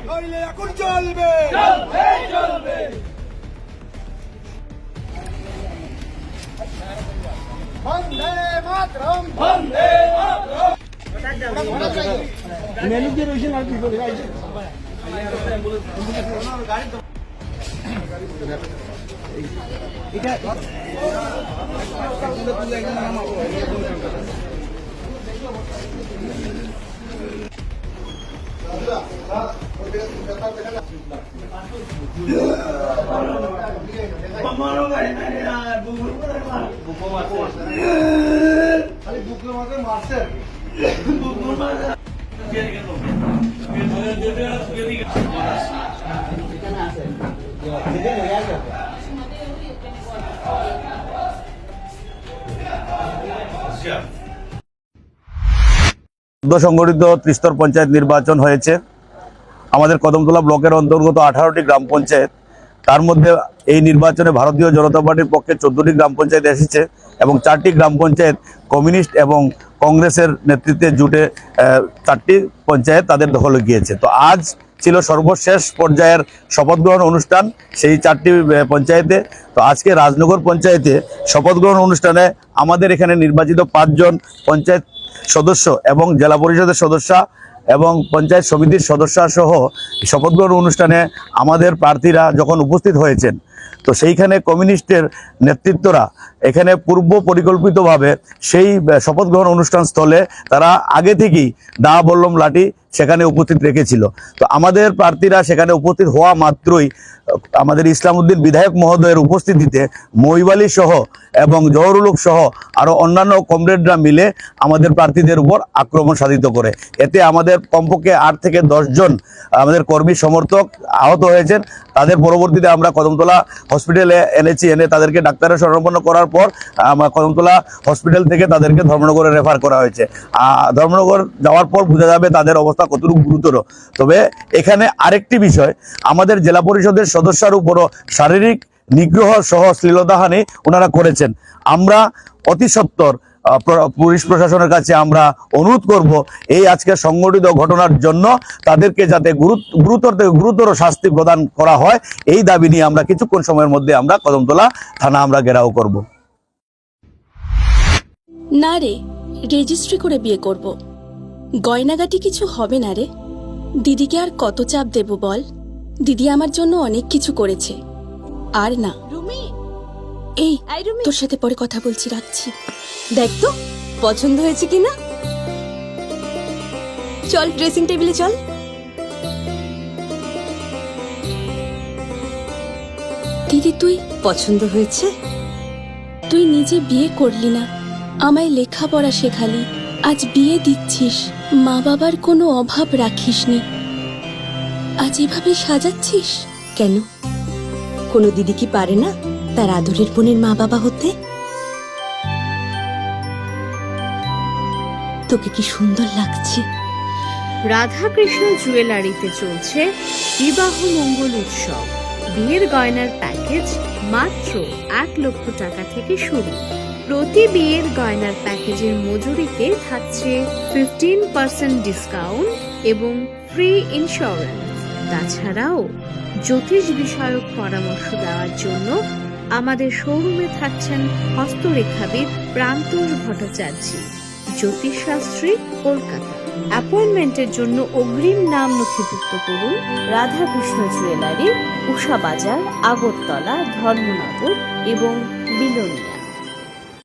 নইলে এখন চলবে বন্দে মাতরম বন্দে মাতরম মেনু দিয়ে রইছেন আর কি করে গাইছে এটা সংগঠিত ত্রিস্তর পঞ্চায়েত নির্বাচন হয়েছে। আমাদের কদমতলা ব্লকের অন্তর্গত 18টি গ্রাম পঞ্চায়েত, তার মধ্যে এই নির্বাচনে ভারতীয় জনতা পার্টির পক্ষে 14টি গ্রাম পঞ্চায়েত এসেছে এবং 4টি গ্রাম পঞ্চায়েত কমিউনিস্ট এবং কংগ্রেসের নেতৃত্বে জুটে 4টি পঞ্চায়েত তাদের দখলে গিয়েছে। তো আজ ছিল সর্বশেষ পর্যায়ের শপথ গ্রহণ অনুষ্ঠান সেই 4টি পঞ্চায়েতে। তো আজকে রাজনগর পঞ্চায়েতে শপথ গ্রহণ অনুষ্ঠানে আমাদের এখানে নির্বাচিত 5 জন পঞ্চায়েত সদস্য এবং জেলা পরিষদের সদস্য এবং পঞ্চায়েত সমিতির সদস্য সহ শপথ গ্রহণ অনুষ্ঠানে আমাদের প্রার্থীরা যখন উপস্থিত হয়েছেন, তো সেইখানে কমিউনিস্টের নেতৃত্বরা এখানে পূর্ব পরিকল্পিতভাবে সেই শপথ গ্রহণ অনুষ্ঠান স্থলে তারা আগে থেকেই দা বল্লম লাঠি সেখানে উপস্থিত রেখেছিল। তো আমাদের প্রার্থীরা সেখানে উপস্থিত হওয়া মাত্রই আমাদের ইসলাম উদ্দিন বিধায়ক মহোদয়ের উপস্থিতিতে মহিবালী সহ এবং জহরুল হক সহ আরও অন্যান্য কমরেডরা মিলে আমাদের প্রার্থীদের উপর আক্রমণ সাধিত করে। এতে আমাদের কমপক্ষে 8 থেকে 10 জন আমাদের কর্মী সমর্থক আহত হয়েছেন। তাদের পরবর্তীতে আমরা কদমতলা হসপিটালে এনে তাদেরকে ডাক্তারের শরণাপন্ন করার পর কদমতলা হসপিটাল থেকে তাদেরকে ধর্মনগরে রেফার করা হয়েছে। ধর্মনগর যাওয়ার পর বোঝা যাবে তাদের অবস্থা কতটুকু গুরুতর। তবে এখানে আরেকটি বিষয়, আমাদের জেলা পরিষদের সদস্যর উপরও শারীরিক নিগ্রহ সহ শ্লীলতাহানি ওনারা করেছেন। আমরা অতি সত্বর পুলিশ প্রশাসনের কাছে আমরা অনুরোধ করব এই আজকে সংঘটিত ঘটনার জন্য তাদেরকে যাতে গুরুতর থেকে গুরুতর শাস্তি প্রদান করা হয়, এই দাবি নিয়ে আমরা কিছুক্ষণ সময়ের মধ্যে আমরা কদমতলা থানা আমরা ঘেরাও করব। না রে, রেজিস্ট্রি করে বিয়ে করব। গয়নাগাটি কিছু হবে না রে। দিদিকে আর কত চাপ দেব বল? দিদি আমার জন্য অনেক কিছু করেছে। আর না, এই তোর সাথে পরে কথা বলছি, রাখছি। দেখ তো পছন্দ হয়েছে কিনা। চল ড্রেসিং টেবিলে চল। দিদি তুই পছন্দ হয়েছে? তুই নিজে বিয়ে করলি না, আমায় লেখাপড়া শেখালি, আজ বিয়ে দিচ্ছিস, মা বাবার কোনো অভাব রাখিসনি, আজ এভাবে সাজাচ্ছিস কেন? কোনো দিদি কি পারে না তার আদরের বোনের মা বাবা হতে? তোকে কি সুন্দর লাগছে। রাধাকৃষ্ণ জুয়েলারিতে চলছে বিবাহ মঙ্গল উৎসব। বিয়ের গয়নার প্যাকেজ মাত্র 1 লক্ষ টাকা থেকে শুরু। প্রতি বিয়ের গয়নার প্যাকেজের মজুরিতে থাকছে 15% ডিসকাউন্ট এবং ফ্রি ইন্স্যুরেন্স। তাছাড়াও জ্যোতিষ বিষয়ক পরামর্শ দেওয়ার জন্য আমাদের শোরুমে থাকছেন হস্তরেখাবিদ প্রান্তোষ ভট্টাচার্য, জ্যোতিষশাস্ত্রী, কলকাতা। অ্যাপয়েন্টমেন্টের জন্য অগ্রিম নাম নথিভুক্ত করুন রাধাকৃষ্ণ জুয়েলারি, উষা বাজার, আগরতলা, ধর্মনগর এবং বিলোনিয়া।